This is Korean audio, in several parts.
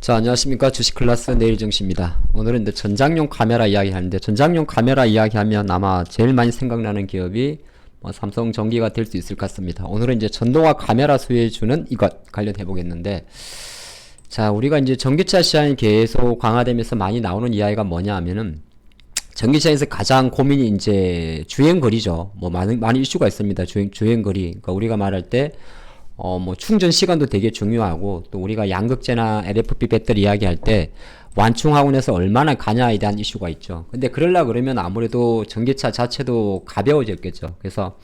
자, 안녕하십니까. 주식클래스 내일정씨입니다. 오늘은 이제 전장용 카메라 이야기 하는데, 전장용 카메라 이야기하면 아마 제일 많이 생각나는 기업이 삼성전기가 될 수 있을 것 같습니다. 오늘은 이제 전동화 카메라 수혜주는 이것 관련해 보겠는데, 자, 우리가 이제 전기차 시장이 계속 강화되면서 많이 나오는 이야기가 뭐냐 하면은, 전기차에서 가장 고민이 이제 주행거리죠. 많은 이슈가 있습니다. 주행거리. 그러니까 우리가 말할 때, 충전 시간도 되게 중요하고, 또 우리가 양극재나 LFP 배터리 이야기할 때, 완충하원에서 얼마나 가냐에 대한 이슈가 있죠. 근데 그러려 그러면 아무래도 전기차 자체도 가벼워졌겠죠. 그래서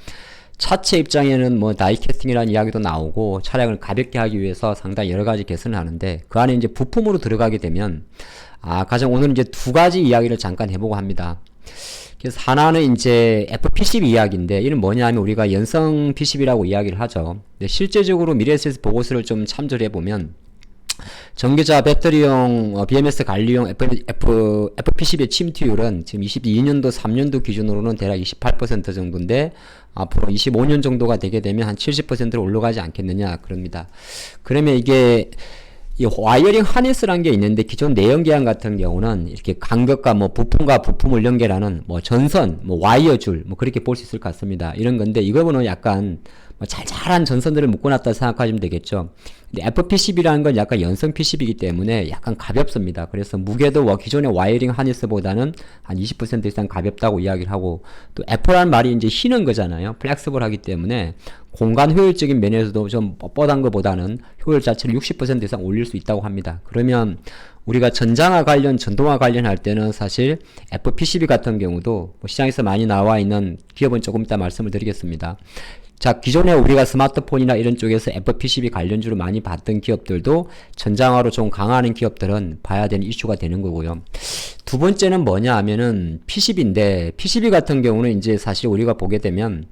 차체 입장에는 다이캐스팅이라는 이야기도 나오고, 차량을 가볍게 하기 위해서 상당히 여러 가지 개선을 하는데, 그 안에 이제 부품으로 들어가게 되면, 가장 오늘은 이제 두 가지 이야기를 잠깐 해보고 합니다. 그래서 하나는 이제 FP12 이야기인데, 이는 뭐냐 하면 우리가 연성 PCB라고 이야기를 하죠. 근데 실제적으로 미래에셋 보고서를 좀 참조를 해보면, 전기차 배터리용 BMS 관리용 FP12의 침투율은 지금 22년도 3년도 기준으로는 대략 28% 정도인데, 앞으로 25년 정도가 되게 되면 한 70%로 올라가지 않겠느냐 그럽니다. 그러면 이게 이 와이어링 하네스라는 게 있는데, 기존 내연기관 같은 경우는 이렇게 간격과 부품과 부품을 연결하는 전선, 와이어줄 그렇게 볼 수 있을 것 같습니다. 이런 건데, 이거는 약간 잘잘한 전선들을 묶어놨다 생각하시면 되겠죠. 근데 FP12라는 건 약간 연성 PCB이기 때문에 약간 가볍습니다. 그래서 무게도 기존의 와이어링 하네스보다는 한 20% 이상 가볍다고 이야기를 하고, 또 F라는 말이 이제 휘는 거잖아요. 플렉스블 하기 때문에 공간 효율적인 면에서도 좀 뻣뻣한 것보다는 효율 자체를 60% 이상 올릴 수 있다고 합니다. 그러면 우리가 전장화 관련, 전동화 관련할 때는 사실 FP12 같은 경우도 시장에서 많이 나와 있는 기업은 조금 이따 말씀을 드리겠습니다. 자, 기존에 우리가 스마트폰이나 이런 쪽에서 FP12 관련주로 많이 봤던 기업들도 전장화로 좀 강화하는 기업들은 봐야 되는 이슈가 되는 거고요. 두 번째는 뭐냐 하면은 PCB인데, PCB 같은 경우는 이제 사실 우리가 보게 되면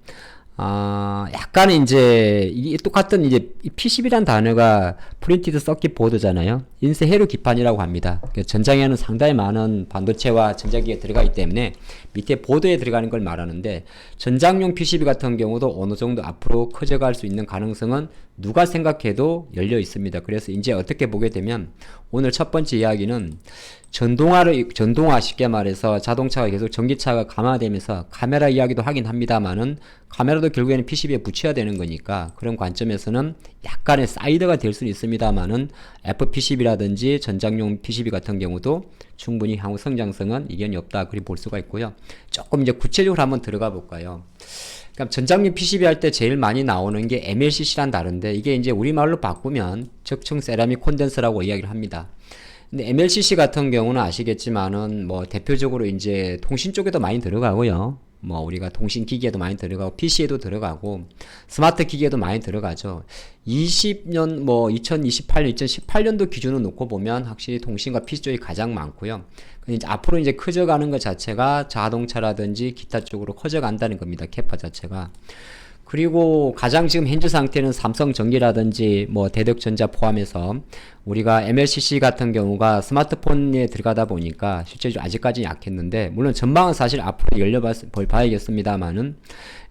약간 이제, 이게 똑같은 이제, PCB란 단어가 프린티드 서킷 보드잖아요. 인쇄 해류 기판이라고 합니다. 전장에는 상당히 많은 반도체와 전자기가 들어가기 때문에 밑에 보드에 들어가는 걸 말하는데, 전장용 PCB 같은 경우도 어느 정도 앞으로 커져갈 수 있는 가능성은 누가 생각해도 열려 있습니다. 그래서 이제 어떻게 보게 되면, 오늘 첫 번째 이야기는 전동화 쉽게 말해서 자동차가 계속 전기차가 강화되면서 카메라 이야기도 하긴 합니다만은, 카메라도 결국에는 PCB에 붙여야 되는 거니까 그런 관점에서는 약간의 사이드가 될 수는 있습니다만은, FPCB라든지 전장용 PCB 같은 경우도 충분히 향후 성장성은 이견이 없다 그리 볼 수가 있고요. 조금 이제 구체적으로 한번 들어가 볼까요? 그러니까 전장용 PCB 할 때 제일 많이 나오는 게 MLCC란 다른데, 이게 이제 우리말로 바꾸면 적층 세라믹 콘덴서라고 이야기를 합니다. 근데 MLCC 같은 경우는 아시겠지만은 대표적으로 이제 통신 쪽에도 많이 들어가고요. 우리가 통신 기기에도 많이 들어가고, PC에도 들어가고, 스마트 기기에도 많이 들어가죠. 20년, 2028년, 2018년도 기준으로 놓고 보면 확실히 통신과 PC 쪽이 가장 많고요. 근데 이제 앞으로 이제 커져가는 것 자체가 자동차라든지 기타 쪽으로 커져간다는 겁니다. 캐파 자체가. 그리고 가장 지금 현재 상태는 삼성전기라든지 대덕전자 포함해서 우리가 MLCC 같은 경우가 스마트폰에 들어가다 보니까 실제로 아직까지 약했는데, 물론 전망은 사실 앞으로 봐야겠습니다만은,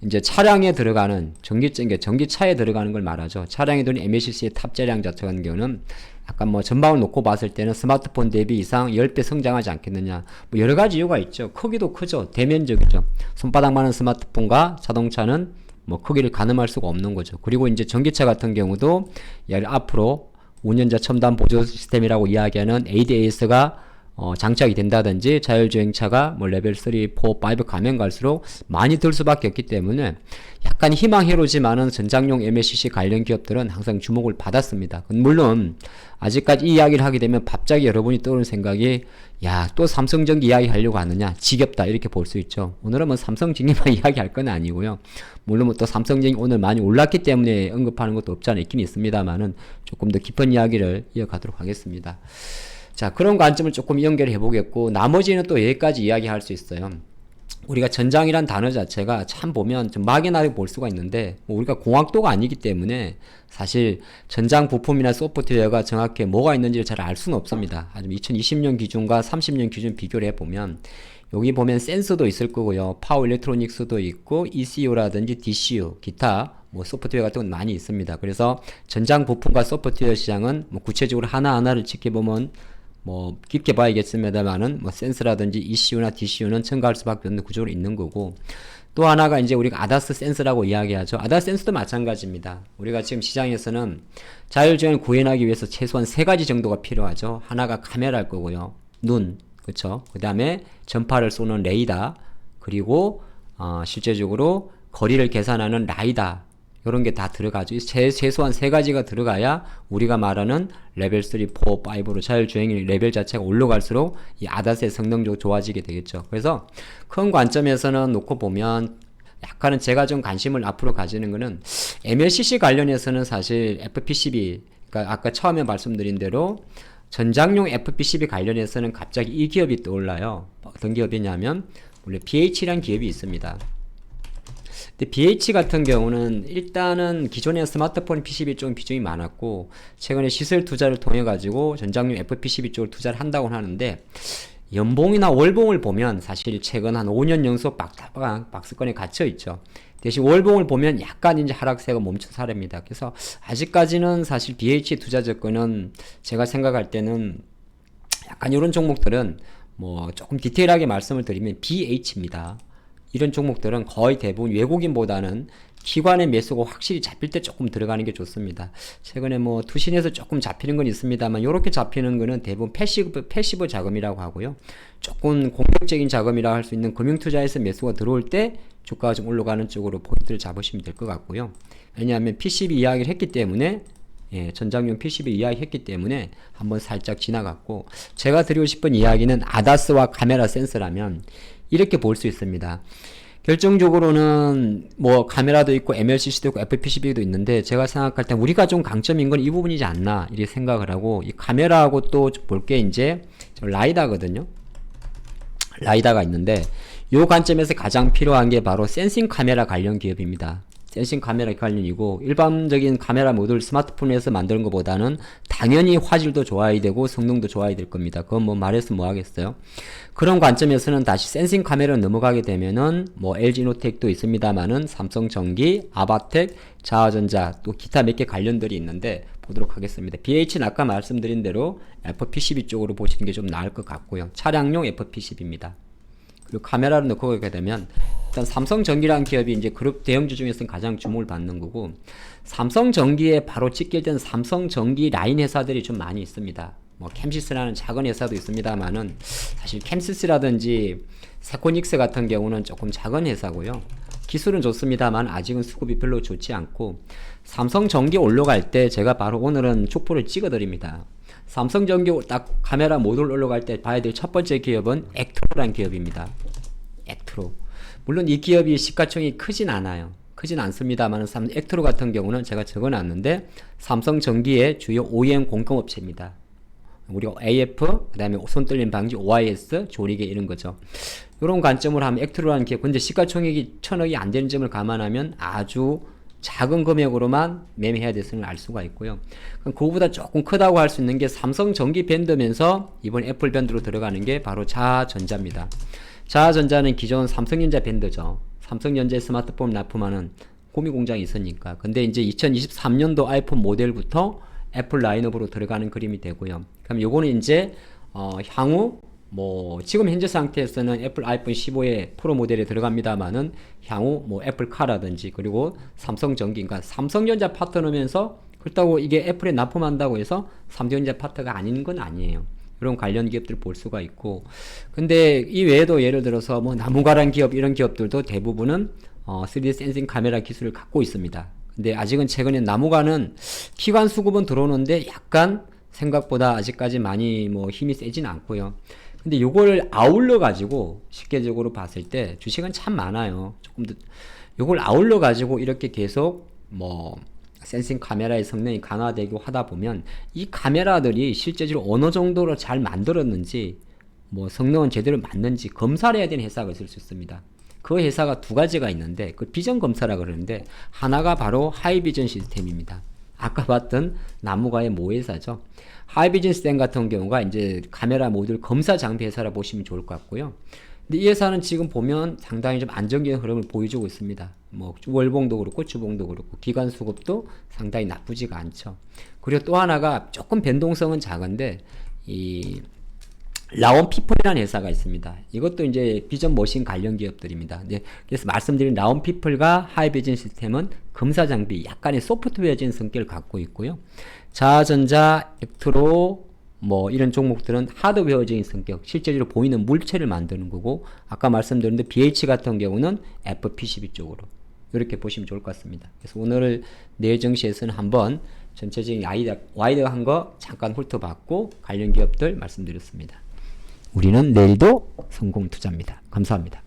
이제 차량에 들어가는 전기차에 들어가는 걸 말하죠. 차량에 들어가는 MLCC의 탑재량 자체 같은 경우는 약간 전망을 놓고 봤을 때는 스마트폰 대비 이상 10배 성장하지 않겠느냐. 여러 가지 이유가 있죠. 크기도 크죠. 대면적이죠. 손바닥만한 스마트폰과 자동차는 크기를 가늠할 수가 없는 거죠. 그리고 이제 전기차 같은 경우도 앞으로 운전자 첨단 보조 시스템이라고 이야기하는 ADAS가 장착이 된다든지, 자율주행차가 레벨 3, 4, 5 가면 갈수록 많이 들 수밖에 없기 때문에 약간 희망회로지만은 전장용 MLCC 관련 기업들은 항상 주목을 받았습니다. 물론 아직까지 이 이야기를 하게 되면 갑자기 여러분이 떠오르는 생각이, 야, 또 삼성전기 이야기 하려고 하느냐, 지겹다 이렇게 볼 수 있죠. 오늘은 삼성전기만 이야기할 건 아니고요. 물론 또 삼성전기 오늘 많이 올랐기 때문에 언급하는 것도 없지 않아 있긴 있습니다만은, 조금 더 깊은 이야기를 이어가도록 하겠습니다. 자, 그런 관점을 조금 연결해 보겠고, 나머지는 또 여기까지 이야기할 수 있어요. 우리가 전장이란 단어 자체가 참 보면 좀 막연하게 볼 수가 있는데, 우리가 공학도가 아니기 때문에 사실 전장 부품이나 소프트웨어가 정확히 뭐가 있는지를 잘 알 수는 없습니다. 하지만 2020년 기준과 30년 기준 비교를 해보면 여기 보면 센서도 있을 거고요. 파워 일렉트로닉스도 있고 ECU라든지 DCU, 기타 뭐 소프트웨어 같은 건 많이 있습니다. 그래서 전장 부품과 소프트웨어 시장은 뭐 구체적으로 하나하나를 지켜보면 뭐 깊게 봐야겠습니다만은 뭐 센서라든지 ECU나 DCU는 첨가할 수밖에 없는 구조로 있는 거고, 또 하나가 이제 우리가 아다스 센서라고 이야기하죠. 아다스 센서도 마찬가지입니다. 우리가 지금 시장에서는 자율주행을 구현하기 위해서 최소한 세 가지 정도가 필요하죠. 하나가 카메라일 거고요. 눈, 그쵸? 그 다음에 전파를 쏘는 레이더, 그리고 실제적으로 거리를 계산하는 라이다, 이런 게 다 들어가죠. 최소한 세 가지가 들어가야 우리가 말하는 레벨 3, 4, 5로 자율주행의 레벨 자체가 올라갈수록 이 아다스의 성능적으로 좋아지게 되겠죠. 그래서 큰 관점에서는 놓고 보면 약간은 제가 좀 관심을 앞으로 가지는 거는 MLCC 관련해서는 사실 FPCB, 그러니까 아까 처음에 말씀드린 대로 전장용 FPCB 관련해서는 갑자기 이 기업이 떠올라요. 어떤 기업이냐면 원래 BH라는 기업이 있습니다. 근데 BH 같은 경우는 일단은 기존의 스마트폰 PCB 쪽 비중이 많았고, 최근에 시설 투자를 통해 가지고 전장용 FPCB 쪽을 투자를 한다고 하는데, 연봉이나 월봉을 보면 사실 최근 한 5년 연속 박스권에 갇혀 있죠. 대신 월봉을 보면 약간 이제 하락세가 멈춘 사례입니다. 그래서 아직까지는 사실 BH 투자 조건은 제가 생각할 때는 약간 이런 종목들은 뭐 조금 디테일하게 말씀을 드리면 BH입니다. 이런 종목들은 거의 대부분 외국인보다는 기관의 매수가 확실히 잡힐 때 조금 들어가는 게 좋습니다. 최근에 뭐 투신에서 조금 잡히는 건 있습니다만, 이렇게 잡히는 거는 대부분 패시브 자금이라고 하고요. 조금 공격적인 자금이라고 할 수 있는 금융투자에서 매수가 들어올 때 주가가 좀 올라가는 쪽으로 포인트를 잡으시면 될 것 같고요. 왜냐하면 PCB 이야기를 했기 때문에, 전장용 PCB 이야기했기 때문에 한번 살짝 지나갔고, 제가 드리고 싶은 이야기는 아다스와 카메라 센서라면 이렇게 볼 수 있습니다. 결정적으로는 뭐 카메라도 있고 MLCC도 있고 FPCB도 있는데, 제가 생각할 때 우리가 좀 강점인 건 이 부분이지 않나 이렇게 생각을 하고, 이 카메라하고 또 볼 게 이제 라이다거든요. 라이다가 있는데, 요 관점에서 가장 필요한 게 바로 센싱 카메라 관련 기업입니다. 센싱 카메라 관련이고, 일반적인 카메라 모듈 스마트폰에서 만드는 것보다는 당연히 화질도 좋아야 되고 성능도 좋아야 될 겁니다. 그건 뭐 말해서 뭐 하겠어요. 그런 관점에서는 다시 센싱 카메라로 넘어가게 되면은 뭐 LG노텍도 있습니다만은 삼성전기, 아바텍, 자화전자, 또 기타 몇 개 관련들이 있는데 보도록 하겠습니다. BH는 아까 말씀드린 대로 FPCB 쪽으로 보시는 게 좀 나을 것 같고요. 차량용 FPCB입니다. 그리고 카메라를 넣고 가게 되면 일단 삼성전기라는 기업이 이제 그룹 대형주 중에서는 가장 주목을 받는 거고, 삼성전기에 바로 직결된 삼성전기 라인 회사들이 좀 많이 있습니다. 뭐 캠시스라는 작은 회사도 있습니다만은 사실 캠시스라든지 세코닉스 같은 경우는 조금 작은 회사고요. 기술은 좋습니다만 아직은 수급이 별로 좋지 않고, 삼성전기 올라갈 때 제가 바로 오늘은 촉보를 찍어 드립니다. 삼성전기 딱 카메라 모듈 올라갈 때 봐야 될 첫 번째 기업은 액트로라는 기업입니다. 액트로. 물론 이 기업이 시가총이 크진 않아요. 크진 않습니다만 액트로 같은 경우는 제가 적어놨는데 삼성전기의 주요 OEM 공급업체입니다. 우리가 AF, 그 다음에 손떨림 방지, OIS, 조리개 이런 거죠. 이런 관점으로 하면 액트로라는 기업, 근데 시가총액이 1000억이 안 되는 점을 감안하면 아주 작은 금액으로만 매매해야 됐음을 알 수가 있고요. 그럼 그거보다 조금 크다고 할 수 있는 게 삼성전기 밴드면서 이번 애플 밴드로 들어가는 게 바로 자전자입니다. 자전자는 기존 삼성전자 밴드죠. 삼성전자 스마트폰 납품하는 구미 공장이 있으니까. 근데 이제 2023년도 아이폰 모델부터 애플 라인업으로 들어가는 그림이 되고요. 그럼 요거는 이제 향후 뭐 지금 현재 상태에서는 애플 아이폰 15의 프로 모델에 들어갑니다만은 향후 뭐 애플카라든지 그리고 삼성전기, 그러니까 삼성전자 파트너면서 그렇다고 이게 애플에 납품한다고 해서 삼성전자 파트가 아닌 건 아니에요. 이런 관련 기업들을 볼 수가 있고, 근데 이 외에도 예를 들어서 뭐 나무가란 기업, 이런 기업들도 대부분은 3D 센싱 카메라 기술을 갖고 있습니다. 근데 아직은 최근에 나무가는 기관 수급은 들어오는데 약간 생각보다 아직까지 많이 뭐 힘이 세진 않고요. 근데 요걸 아울러 가지고 쉽게적으로 봤을 때 주식은 참 많아요. 조금 더 요걸 아울러 가지고 이렇게 계속 뭐 센싱 카메라의 성능이 강화되고 하다 보면 이 카메라들이 실제적으로 어느 정도로 잘 만들었는지, 뭐 성능은 제대로 맞는지 검사를 해야 되는 회사가 있을 수 있습니다. 그 회사가 두 가지가 있는데 그 비전 검사라 그러는데, 하나가 바로 하이비전 시스템입니다. 아까 봤던 나무가의 모회사죠. 하이비전 시스템 같은 경우가 이제 카메라 모듈 검사 장비 회사라 보시면 좋을 것 같고요. 근데 이 회사는 지금 보면 상당히 좀 안정적인 흐름을 보여주고 있습니다. 뭐 월봉도 그렇고 주봉도 그렇고 기간 수급도 상당히 나쁘지가 않죠. 그리고 또 하나가 조금 변동성은 작은데 이 라온피플이라는 회사가 있습니다. 이것도 이제 비전 머신 관련 기업들입니다. 네, 그래서 말씀드린 라온피플과 하이비전 시스템은 검사 장비, 약간의 소프트웨어적인 성격을 갖고 있고요. 자전자, elek트로 뭐 이런 종목들은 하드웨어적인 성격, 실제로 보이는 물체를 만드는 거고, 아까 말씀드렸는데 BH 같은 경우는 FPCB 쪽으로 이렇게 보시면 좋을 것 같습니다. 그래서 오늘 내일 정시에서는 한번 전체적인 와이드한 거 잠깐 훑어봤고 관련 기업들 말씀드렸습니다. 우리는 내일도 성공 투자입니다. 감사합니다.